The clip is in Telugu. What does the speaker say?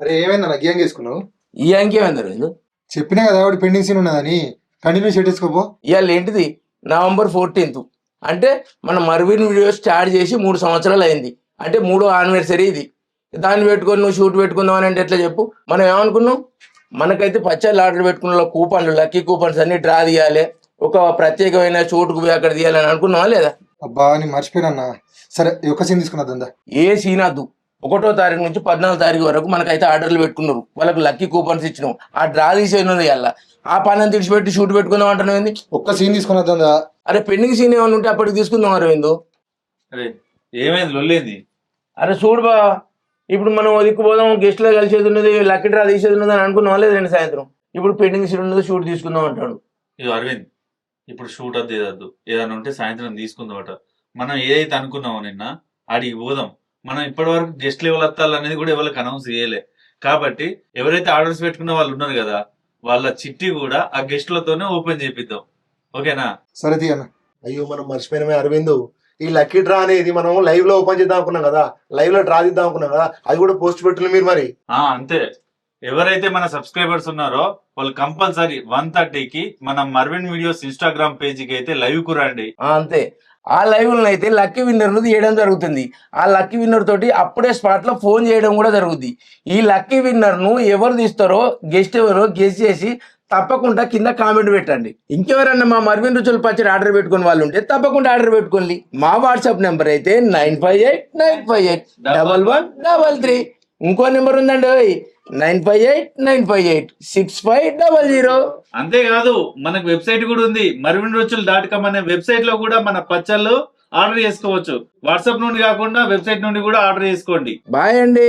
అరే ఏమైంది నాకు ఏం చేసుకున్నావు? ఈ అంకేమైంది రోజు చెప్పినా కదా వాడు పెండింగ్ సీన్ ఉన్నదని. కంటిన్యూ షెడ్యూల్స్కోపో. ఇవాళ ఏంటిది November 14th అంటే మన మర్విన్ వీడియో స్టార్ట్ చేసి 3 సంవత్సరాలు అయింది. అంటే 3వ యానివర్సరీ ఇది. దాన్ని పెట్టుకొని నువ్వు షూట్ పెట్టుకుందాం అని అంటే ఎట్లా చెప్పు? మనం ఏమనుకున్నాం, మనకైతే పచ్చళ్ళు ఆర్డర్ పెట్టుకున్న కూపన్లు లక్కీ కూపన్స్ అన్ని డ్రా తీయాలి, ఒక ప్రత్యేకమైన చోటుకు పోయి అక్కడ తీయాలని అనుకున్నావా లేదా? అబ్బా నేను మర్చిపోయినా. సరే ఈ ఒక్క సీన్ తీసుకున్నదా? ఏ సీనాదు 1వ తారీఖు నుంచి 14వ తారీఖు వరకు మనకైతే ఆర్డర్లు పెట్టుకున్నారు, వాళ్ళకి లక్కీ కూపన్స్ ఇచ్చినాం, ఆ డ్రా తీసేది అలా ఆ పని తీసిపెట్టి షూట్ పెట్టుకుందాం అంటున్నావు ఏంది? ఒక్క సీన్ తీసుకున్నదా? అరే పెండింగ్ సీన్ ఏమైనా ఉంటే అప్పటికి తీసుకుందాం అరవిందు. అరే ఏమైంది లొల్లేంది? అరే చూడు బా, ఇప్పుడు మనం దిక్కు పోదాం, గెస్ట్లో కలిసేది ఉన్నది, లక్కీ డ్రా తీసేది ఉన్నది అని అనుకున్నాం లేదు రెండు సాయంత్రం. ఇప్పుడు పెండింగ్ సీన్ ఉన్నది, షూట్ తీసుకుందాం అంటాడు. ఇది అరవింద్, ఇప్పుడు షూట్ వద్దు ఏదద్దు, ఏదన్నా ఉంటే సాయంత్రం తీసుకుందామట. మనం ఏదైతే అనుకున్నామో నిన్న ఆడికి పోదాం. మనం ఇప్పటి వరకు గెస్ట్ లెవెల్ వస్తాలు అనేది కూడా ఎవరికి అనౌన్స్ చేయలే. కాబట్టి ఎవరైతే ఆర్డర్స్ పెట్టుకున్న వాళ్ళు ఉన్నారు కదా, వాళ్ళ చిట్టి కూడా ఆ గెస్ట్లతోనే ఓపెన్ చేపిద్దాం. ఓకేనా? సరే తీయన్న. అయ్యో మనం మర్చిపోయినమే అరవింద్, ఈ లక్కీ డ్రా అనేది మనం లైవ్ లో ఓపెన్ చేద్దాం అనుకున్నాం కదా, లైవ్ లో డ్రా తీద్దాం అనుకున్నాం కదా, అది కూడా పోస్ట్ పెట్టున్నారు మీరు మరి. అంతే. ఎవరైతే మన సబ్స్క్రైబర్స్ ఉన్నారో వాళ్ళు కంపల్సరీ 1:30కి మన మర్విన్ వీడియోస్ ఇన్స్టాగ్రామ్ పేజీకి అయితే లైవ్ కు రండి. అంతే. ఆ లైవ్ అయితే లక్కీ విన్నర్ను తీయడం జరుగుతుంది. ఆ లక్కీ విన్నర్ తోటి అప్పుడే స్పాట్ లో ఫోన్ చేయడం కూడా జరుగుతుంది. ఈ లక్కీ విన్నర్ ను ఎవరు తీస్తారో, గెస్ట్ ఎవరో గెస్ట్ చేసి తప్పకుండా కింద కామెంట్ పెట్టండి. ఇంకెవరన్నా మా మర్విన్ రుచుల పచ్చడి ఆర్డర్ పెట్టుకుని వాళ్ళు ఉంటే తప్పకుండా ఆర్డర్ పెట్టుకోండి. మా వాట్సాప్ నెంబర్ అయితే 9589581133. ఇంకో నెంబర్ ఉందండి, 9589586500. అంతేకాదు మనకు వెబ్సైట్ కూడా ఉంది, marvinruchul.com అనే వెబ్సైట్ లో కూడా మన పచ్చళ్ళు ఆర్డర్ చేసుకోవచ్చు. వాట్సాప్ నుండి కాకుండా వెబ్సైట్ నుండి కూడా ఆర్డర్ చేసుకోండి. బాయ్ అండి.